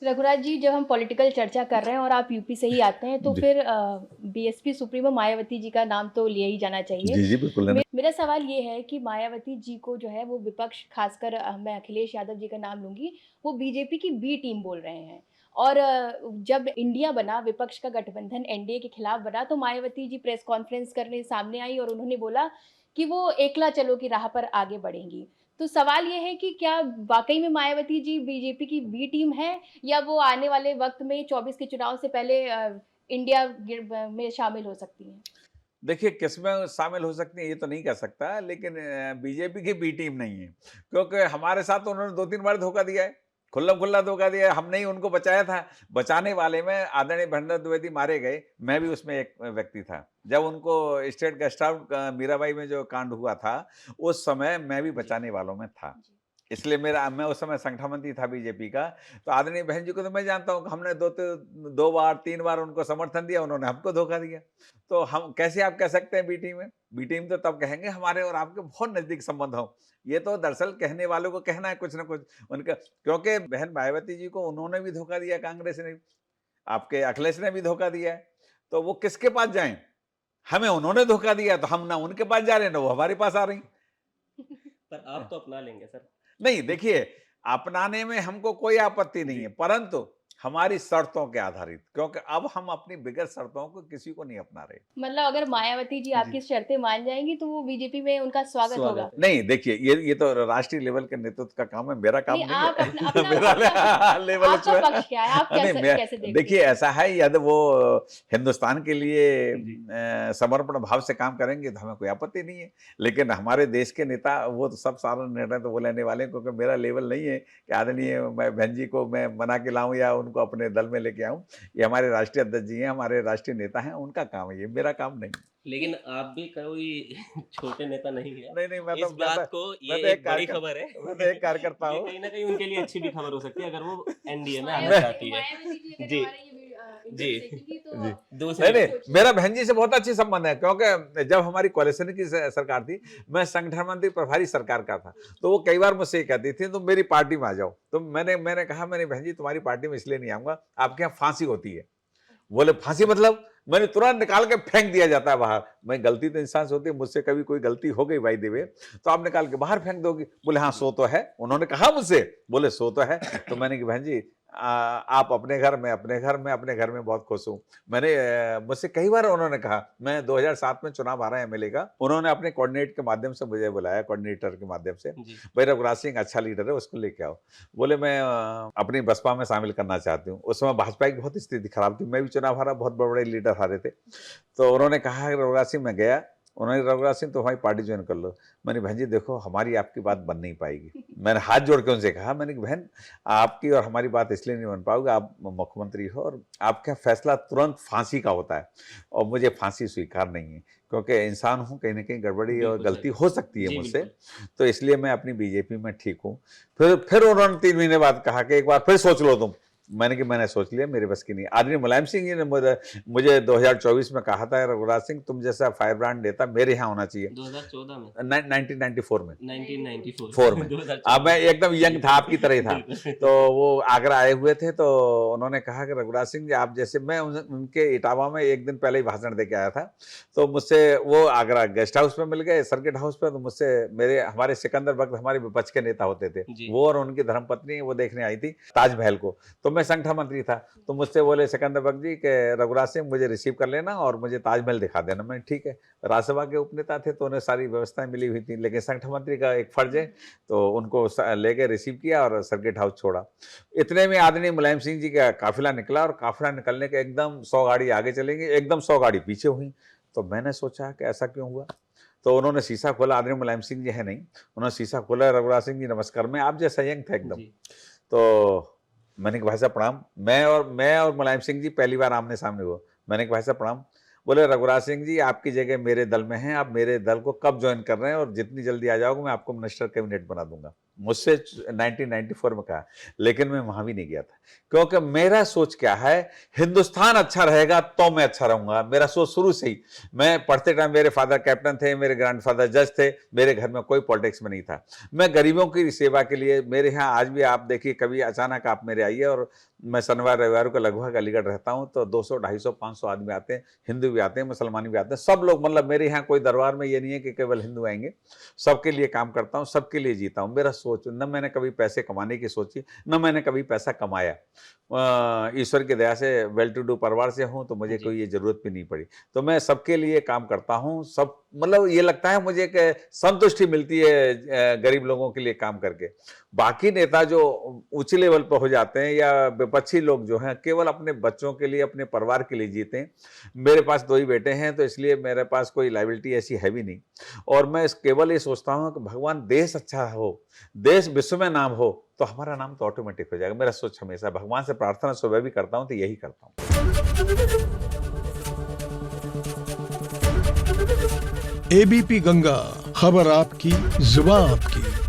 रघुराज जी, जब हम पॉलिटिकल चर्चा कर रहे हैं और आप यूपी से ही आते हैं, तो जी। फिर बीएसपी सुप्रीमो मायावती जी का नाम तो लिया ही जाना चाहिए। जी, जी, बिल्कुल है ना। मेरा सवाल ये है कि मायावती जी को जो है वो विपक्ष, खासकर मैं अखिलेश यादव जी का नाम लूँगी, वो बीजेपी की बी टीम बोल रहे हैं। और जब इंडिया बना, विपक्ष का गठबंधन एनडीए के खिलाफ बना, तो मायावती जी प्रेस कॉन्फ्रेंस करने सामने आई और उन्होंने बोला कि वो एकला चलो की राह पर आगे बढ़ेंगी। तो सवाल ये है कि क्या वाक़ई में मायावती जी बीजेपी की बी टीम है, या वो आने वाले वक़्त में 24 के चुनाव से पहले इंडिया में शामिल हो सकती हैं? देखिए, किस्में शामिल हो सकती हैं ये तो नहीं कह सकता, लेकिन बीजेपी की बी टीम नहीं है, क्योंकि हमारे साथ तो उन्होंने 2-3 बार धोखा दिया है, खुल्लम-खुल्ला धोखा दिया है, हमने ही उनको बचाया था। बचाने वाले में आदरणीय भंडारी द्विवेदी मारे गए, मैं भी उसमें एक व्यक्ति था। जब उनको स्टेट गेस्ट हाउस मीराबाई में जो कांड हुआ था, उस समय मैं भी जी, बचाने वालों में था। जी। इसलिए मैं उस समय संगठन मंत्री था बीजेपी का, तो आदरणीय बहन जी को तो मैं जानता हूँ, हमने 2 बार 3 बार उनको समर्थन दिया, उन्होंने हमको धोखा दिया। तो हम कैसे आप कह सकते हैं बी टीम है? बी टीम तो तब कहेंगे हमारे और आपके बहुत नज़दीक संबंध हों। ये तो दरअसल कहने वालों को कहना है कुछ न कुछ उनका, क्योंकि बहन मायावती जी को उन्होंने भी धोखा दिया, कांग्रेस ने भी, आपके अखिलेश ने भी धोखा दिया है। तो वो किसके पास जाएँ? हमें उन्होंने धोखा दिया, तो हम ना उनके पास जा रहे हैं, ना वो हमारे पास आ रही। पर आप तो अपना लेंगे सर। नहीं, देखिए, अपनाने में हमको कोई आपत्ति नहीं जी। है, परंतु हमारी शर्तों के आधारित, क्योंकि अब हम अपनी बिगड़ शर्तों को किसी को नहीं अपना रहे। मतलब अगर मायावती जी जी। आपकी शर्तें मान जाएँगी, तो वो बीजेपी में उनका स्वागत होगा? स्वागत है। नहीं, देखिए, ये तो राष्ट्रीय लेवल के नेतृत्व का काम है, मेरा काम नहीं, नहीं आप है। अपना अपना मेरा अपना लेवल आपका उसमें पक्ष क्या है? आप नहीं, कैसे मैं कैसे देखते देखिए, हैं? ऐसा है, यदि वो हिंदुस्तान के लिए जी। समर्पण भाव से काम करेंगे तो हमें कोई आपत्ति नहीं है। लेकिन हमारे देश के नेता वो तो सब सारा निर्णय तो वो लेने वाले हैं, क्योंकि मेरा लेवल नहीं है कि आदरणीय मैं बहन जी को मैं मना के लाऊँ या उनको अपने दल में लेके आऊँ। ये हमारे राष्ट्रीय अध्यक्ष जी हैं, हमारे राष्ट्रीय नेता हैं, उनका काम है ये, मेरा काम नहीं है। लेकिन आप भी कोई छोटे नेता नहीं हैं। नहीं, नहीं, इस बात को मैं ये तो एक बड़ी खबर है। मैं तो एक कार्यकर्ता ये हूँ। कहीं न कहीं उनके लिए अच्छी भी खबर हो सकती है अगर वो एनडीए में आना मैं चाहती है। मायावती जी अगर जी, हमारे ये जी, इंटरव्यू देखेंगी, तो जी। नहीं, दूसरी नहीं, सोचिए। मेरा बहन जी से बहुत अच्छी संबंध है, क्योंकि जब हमारी कोalition की सरकार थी, जी, मैं संगठन मंत्री प्रभारी सरकार का था, तो वो कई बार मुझसे ये कहती थी तुम मेरी पार्टी में आ जाओ। तो मैंने कहा, मैंने बहन जी तुम्हारी पार्टी में इसलिए नहीं आऊँगा, आपके यहाँ फांसी होती है। बोले फांसी मतलब? मैंने तुरंत निकाल के फेंक दिया जाता है बाहर। मैं, गलती तो इंसान से होती है, मुझसे कभी कोई गलती हो गई बाय द वे, तो आप निकाल के बाहर फेंक दोगे? बोले हाँ, जी। सो तो है। उन्होंने कहा मुझसे, बोले सो तो है। तो मैंने कहा बहन जी, आप अपने घर, मैं अपने घर, मैं अपने घर में बहुत खुश हूँ। मुझसे कई बार उन्होंने कहा, मैं 2007 में चुनाव हारा एमएलए का, उन्होंने अपने कोऑर्डिनेट के माध्यम से मुझे बुलाया, कोऑर्डिनेटर के माध्यम से, जी। भाई रघुराज सिंह अच्छा लीडर है, उसको लेके आओ। बोले मैं अपनी बसपा में शामिल करना चाहती हूँ। उस समय भाजपा की बहुत स्थिति खराब थी, मैं भी चुनाव हारा, बहुत बड़े-बड़े लीडर हारे थे। तो उन्होंने कहा रघुराज सिंह, मैं गया, उन्होंने, रघुराज सिंह तुम हमारी पार्टी ज्वाइन कर लो। मैंने, बहन जी देखो, हमारी आपकी बात बन नहीं पाएगी। मैंने हाथ जोड़ के उनसे कहा, मैंने कहा बहन, आपकी और हमारी बात इसलिए नहीं बन पाओगे, आप मुख्यमंत्री हो और आपका फैसला तुरंत फांसी का होता है, और मुझे फांसी स्वीकार नहीं है, क्योंकि इंसान हूँ, कहीं न कहीं गड़बड़ी और बिल्कुल गलती सर। हो सकती है जी, मुझसे, बिल्कुल। तो इसलिए मैं अपनी बीजेपी में ठीक हूँ। फिर उन्होंने 3 महीने बाद कहा कि एक बार फिर सोच लो तुम। मैंने कहा मैंने सोच लिया, मेरे बस की नहीं। आदरणीय मुलायम सिंह जी ने मुझे 2024 में कहा था, रघुराज सिंह तुम जैसा फायर ब्रांड नेता मेरे यहाँ होना चाहिए। 2014 में, 1994 में, 1994 4 में। अब 2014 मैं एकदम जी, यंग था, आपकी तरह ही था। तो बिल्कुल। वो आगरा आए हुए थे, तो उन्होंने कहा कि रघुराज सिंह जी आप जैसे, मैं उनके इटावा में 1 दिन पहले ही भाषण दे के आया था। तो मुझसे वो आगरा गेस्ट हाउस में मिल गए, सर्किट हाउस पे, तो मुझसे हमारे सिकंदर बख्त हमारे विपक्ष के नेता होते थे। जी, वो और उनकी धर्मपत्नी वो देखने आई थी ताजमहल को। तो मैं संगठन मंत्री था, तो मुझसे बोले सिकंदर बख्त जी कि रघुराज सिंह मुझे रिसीव कर लेना और मुझे ताजमहल दिखा देना। मैंने ठीक है। राज्यसभा के उपनेता थे, तो उन्हें सारी व्यवस्थाएँ मिली हुई थी, लेकिन संगठन मंत्री का एक फर्ज है, तो उनको लेके रिसीव किया और सर्किट हाउस छोड़ा। इतने में आदरणीय मुलायम सिंह जी का काफिला निकला, और काफिला निकलने के एकदम 100 गाड़ी आगे चलेंगे, एकदम 100 गाड़ी पीछे हुई। तो मैंने सोचा कि ऐसा क्यों हुआ? तो उन्होंने शीशा खोला, आदरणीय मुलायम सिंह जी है नहीं, उन्होंने शीशा खोला, रघुराज सिंह जी नमस्कार, मैं आप जैसा यंग था एकदम। जी। तो मैंने कहा भाई साहब प्रणाम। मैं और मुलायम सिंह जी पहली बार आमने-सामने हुए। मैंने कहा भाई साहब प्रणाम। बोले रघुराज सिंह जी आपकी जगह मेरे दल में हैं, आप मेरे दल को कब जॉइन कर रहे हैं, और जितनी जल्दी आ जाओगे मैं आपको मिनिस्टर कैबिनेट बना दूँगा। मुझसे 1994 में कहा, लेकिन मैं वहां भी नहीं गया था, क्योंकि मेरा सोच क्या है, हिंदुस्तान अच्छा रहेगा तो मैं अच्छा रहूंगा। मेरा सोच शुरू से ही, मैं पढ़ते टाइम, मेरे फादर कैप्टन थे, मेरे ग्रैंडफादर जज थे, मेरे घर में कोई पॉलिटिक्स में नहीं था। मैं गरीबों की सेवा के लिए, मेरे यहाँ आज भी आप देखिए, कभी अचानक आप मेरे आइए, और मैं शनिवार रविवार को लगभग अलीगढ़ रहता हूँ, तो 200, 250, 500 आदमी आते हैं, हिंदू भी आते हैं, मुसलमान भी आते हैं, सब लोग, मतलब मेरे यहाँ कोई दरबार में ये नहीं है कि केवल हिंदू आएंगे, सबके लिए काम करता हूँ, सबके लिए जीता हूँ। मेरा सोच, न मैंने कभी पैसे कमाने की सोची, न मैंने कभी पैसा कमाया। ईश्वर की दया से वेल टू डू परिवार से हूँ, तो मुझे जी। कोई ये जरूरत भी नहीं पड़ी। तो मैं सबके लिए काम करता हूँ, सब, मतलब ये लगता है मुझे कि संतुष्टि मिलती है गरीब लोगों के लिए काम करके। बाकी नेता जो ऊंचे लेवल पर हो जाते हैं, या विपक्षी लोग जो हैं, केवल अपने बच्चों के लिए, अपने परिवार के लिए जीते हैं। मेरे पास 2 ही बेटे हैं, तो इसलिए मेरे पास कोई लायबिलिटी ऐसी है भी नहीं, और मैं केवल ये सोचता हूँ कि भगवान देश अच्छा हो, देश विश्व में नाम हो, तो हमारा नाम तो ऑटोमेटिक हो जाएगा। मेरा सोच हमेशा, भगवान से प्रार्थना सुबह भी करता हूँ, तो यही करता हूँ। एबीपी गंगा, खबर आपकी, जुबान आपकी।